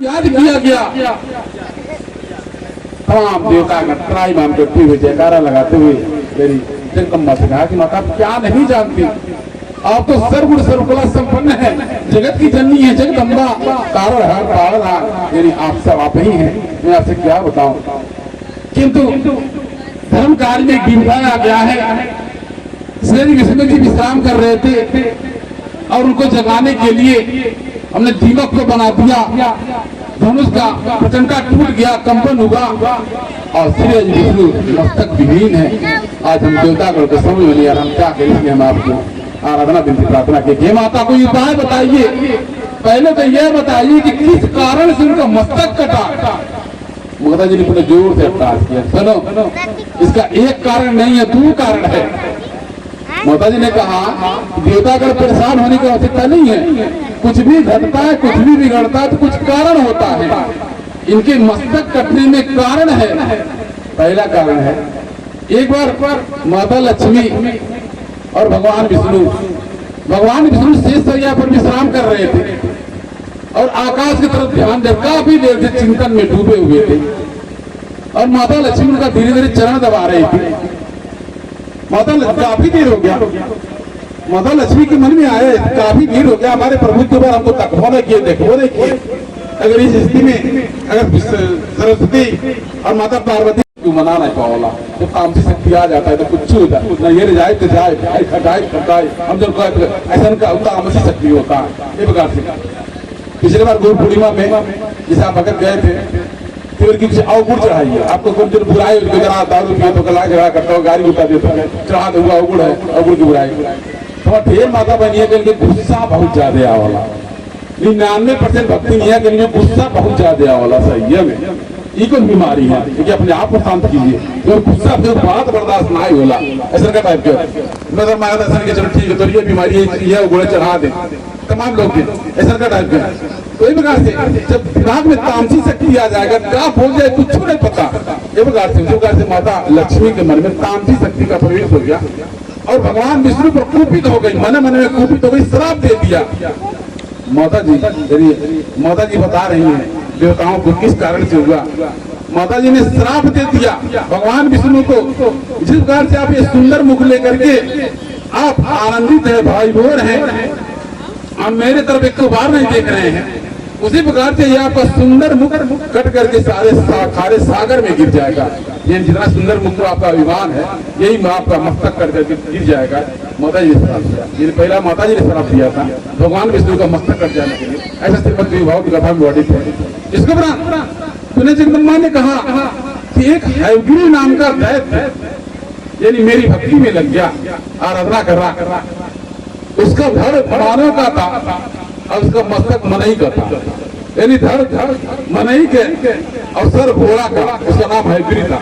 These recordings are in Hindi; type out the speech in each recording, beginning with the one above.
याद किया गया। तमाम देवता का त्राई मान करते हुए जयकारा लगाते हुए मेरी जगदम्बा से कहा कि माता आप क्या नहीं जानती, आप तो सर्वगुण सर्वकला संपन्न है, जगत की जननी है, जगदम्बा तारणहार पालनहार मेरी आप सब आप ही हैं। मैं आपसे क्या बताऊं, किंतु धर्म काल में गिरवाया गया है। श्री विष्णु जी विश्राम कर रहे थे और उनको जगाने के लिए हमने दीमक को बना दिया, धनुष का प्रचंडा टूट गया, कंपन हुआ और श्री विष्णु मस्तक विहीन है। आज हम देवता को समझ में नहीं आ रहा, हम क्या करें, इसलिए हम आपको आराधना विनती प्रार्थना की माता को उपाय बताइए। पहले तो यह बताइए कि किस कारण से उनका मस्तक कटा। माता जी ने पूरे जोर से अट्टास किया, सुनो इसका एक कारण नहीं है, दो कारण है। माता जी ने कहा देवतागण परेशान होने की आवश्यकता नहीं है, कुछ भी घटता है कुछ भी बिगड़ता है तो कुछ कारण होता है, इनके मस्तक कटने में कारण है। पहला कारण है, एक बार माता लक्ष्मी और भगवान विष्णु शेष शैया पर विश्राम कर रहे थे और आकाश की तरफ ध्यान दे काफी देर से चिंतन में डूबे हुए थे और माता लक्ष्मी उनका धीरे धीरे चरण दबा रही थी। काफी देर हो गया, माता लक्ष्मी के मन में आए काफी देर हो गया, हमारे प्रभु के ऊपर हमको तकबो नहीं किए, देखो नहीं किए। अगर इस स्थिति में अगर सरस्वती और माता पार्वती क्यों मना नहीं पाओला, तो काम से शक्ति आ जाता है तो कुछ हो जाए ना, ये जाए तो जाए, खटाए हम जब ऐसा का तामसी शक्ति होता है। ये प्रकार से पिछले बार गुरु पूर्णिमा में जैसे आप भगत गए थे फिर कुछ अवगुण चढ़ाइए, आपको कुछ दिन बुराई जरा दारू पिए तो गला झगड़ा करता हो, गाड़ी उठा देता है, चढ़ा दूंगा अवगुण है, अवगुण की बुराई। तो ढेर माता बनिए कि गुस्सा बहुत ज्यादा आवाला, 99% भक्ति नहीं है कि गुस्सा बहुत ज्यादा आवाला। सही है में ये कोई बीमारी है, क्योंकि अपने आप को शांत कीजिए, तो गुस्सा फिर बात बर्दाश्त ना ही होला, ऐसा का टाइप के मतलब माया दर्शन के चलो ठीक है तो ये बीमारी है गुड़े चढ़ा दे तमाम लोग ऐसा का टाइप के। तो ये प्रकार से जब दिमाग में तामसी शक्ति आ जाएगा, क्या बोल जाए कुछ नहीं पता। ये प्रकार से माता लक्ष्मी के मन में तामसी शक्ति का प्रवेश हो गया और भगवान विष्णु पर कुपित हो गई, मन मन में कुपित हो गई, श्राप दे दिया। माता जी बता रही हैं देवताओं को किस कारण से हुआ। माता जी ने श्राप दे दिया भगवान विष्णु को, जिस प्रकार से आप ये सुंदर मुख लेकर के आप आनंदित है, भाई बोर है, आप मेरे तरफ एक बार नहीं देख रहे हैं, उसी प्रकार से ये आपका सुंदर मुख कट करके सारे खारे सागर में गिर जाएगा। ये जितना सुंदर मुख तो आपका अभिमान है, यही आपका मस्तक कट करके गिर जाएगा। माता जी ने श्राप दिया, ये पहला माता जी ने श्राप दिया था भगवान विष्णु का मस्तक कट जाने के लिए। ऐसा श्रीमद विभाव की कथा में वर्णित है। इसके बाद सुने जगदम्बा ने कहा कि एक हयग्रीव नाम का दैत्य यानी मेरी भक्ति में लग गया, आराधना कर रहा, उसका धड़ मानव का था और उसका मस्तक मनई का था, यानी धड़ मनई के और सर घोड़ा का, उसका नाम हयग्रीव था।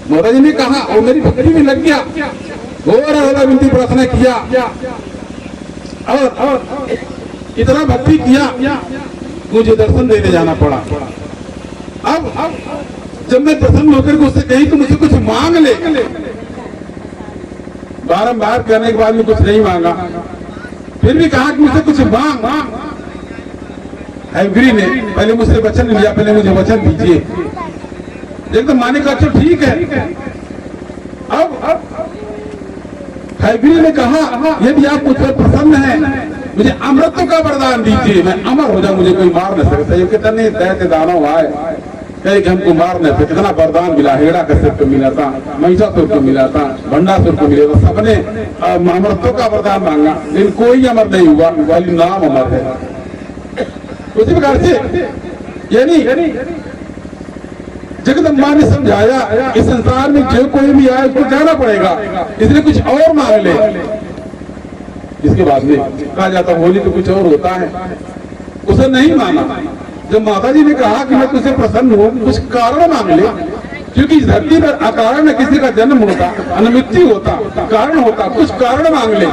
माता जी ने कहा और मेरी भक्ति में लग गया, घोड़ा विनती प्रार्थना किया और इतना भक्ति किया मुझे दर्शन देने जाना पड़ा। अब जब मैं प्रसन्न होकर के उससे कही तो मुझे कुछ मांग ले, बारंबार करने के बाद में कुछ नहीं मांगा, फिर भी कहा कि मुझे कुछ मांग। हयग्रीव ने पहले मुझसे वचन लिया, पहले मुझे वचन दीजिए। एकदम माने का अच्छा ठीक है। अब हयग्रीव ने कहा यदि आप मुझ पर प्रसन्न हैं मुझे अमृत का वरदान दीजिए, मैं अमर हो जाऊं, मुझे कोई मार न सकता। ये कितने दैत्य दानव आए कहे कि हमको मार न सकते, कितना वरदान मिला, हेड़ा कश्यप को मिला था, महिषासुर को मिला था, भंडासुर को मिला था, सबने अमृतों का वरदान मांगा लेकिन कोई अमर नहीं हुआ, वाली नाम अमर है। उसी प्रकार से यानी जगदम्बा ने समझाया इस संसार में जो कोई भी आए उसको जाना पड़ेगा, इसलिए कुछ और मांग ले। इसके बाद में कहा जाता होली तो कुछ और होता है, उसे नहीं माना। जब माता जी ने कहा कि मैं तुझसे प्रसन्न हूँ, कुछ कारण मांग ले, क्योंकि इस धरती पर अकारण में किसी का जन्म होता, अनुमृत्यु होता, कारण होता, कुछ कारण मांग ले।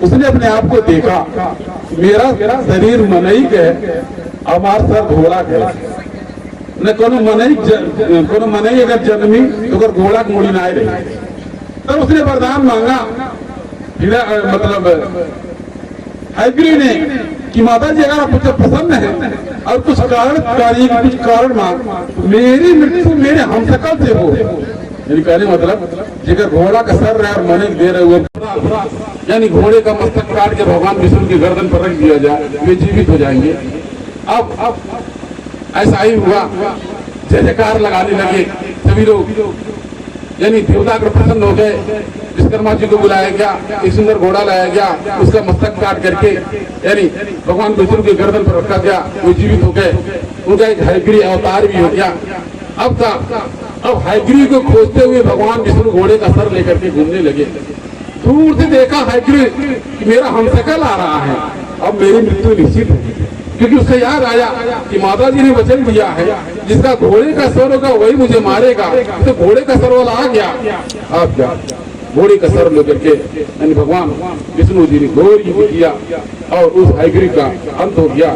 उसने अपने आप को देखा, मेरा शरीर मनई के हमार सर घोड़ा के न कोनो मनई अगर जन्मी तो अगर घोड़ा के मुड़ी ना आए रही। तब उसने वरदान मांगा, मतलब हयग्रीव ने कि माता जी अगर आप मुझसे प्रसन्न है और कुछ कुछ कारण मांग, मेरी मृत्यु मेरे हमशक्ल से हो। यानी कहने मतलब जिगर घोड़ा का सर रहे और मने दे रहे हुए, यानी घोड़े का मस्तक काट के भगवान विष्णु की गर्दन पर रख दिया जाए, वे जीवित हो जाएंगे। अब ऐसा ही हुआ, जय जयकार लगाने लगे सभी लोग, यानी देवता अगर प्रसन्न हो गए, विश्वकर्मा जी को बुलाया गया, एक सुंदर घोड़ा लाया गया, उसका मस्तक काट करके यानी भगवान विष्णु की गर्दन पर रखा गया, वो जीवित हो गए, उनका एक हयग्रीव अवतार भी हो गया। अब हयग्रीव को खोजते हुए भगवान विष्णु घोड़े का सर लेकर के घूमने लगे। दूर से देखा हयग्रीव कि मेरा हमशक्ल आ रहा है, अब मेरी मृत्यु निश्चित है, क्योंकि उससे याद आया कि माता जी ने वचन दिया है जिसका घोड़े का सर होगा वही मुझे मारेगा, तो घोड़े का सर वाला आ गया। अब क्या, घोड़े का सर लेकर के यानी भगवान विष्णु जी ने घोर युद्ध किया और उस हयग्रीव का अंत हो गया।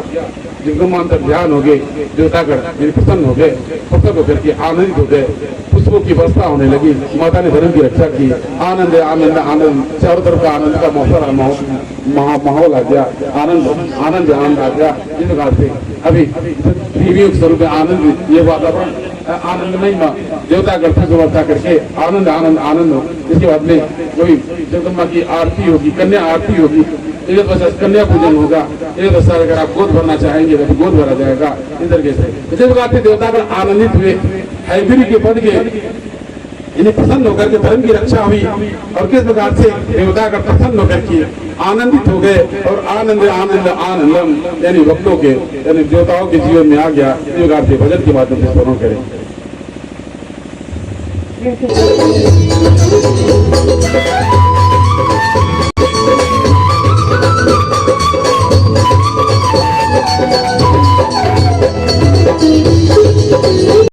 जिनका ध्यान हो गए, देवतागण प्रसन्न हो गए, प्रसन्न होकर के आनंदित हो गए, पुष्पों की वर्षा होने लगी, माता ने धर्म की रक्षा की, आनंद आनंद आनंद, चारों तरफ का आनंद का माहौल आ गया, आनंद आनंद आनंद आ गया। इस प्रकार से अभी देवियों के स्वरूप में आनंद, ये वातावरण आनंद नहीं, देवता गणपति को वर्षा करके आनंद आनंद आनंद। इसके बाद में वही जगदम्बा की आरती होगी, कन्या आरती होगी, एक कन्या पूजन होगा। एक अगर आप गोद भरना चाहेंगे तो गोद भरा जाएगा। इस तरीके से इसी प्रकार से देवता पर आनंदित हुए, हयग्रीव के पद के इन्हें प्रसन्न होकर के धर्म की रक्षा हुई, और किस प्रकार से देवता का प्रसन्न होकर के आनंदित हो गए, और आनंद आनंद आनंदम यानी भक्तों के यानी देवताओं के जीवन में आ गया। इस प्रकार से भजन के माध्यम से स्मरण करें।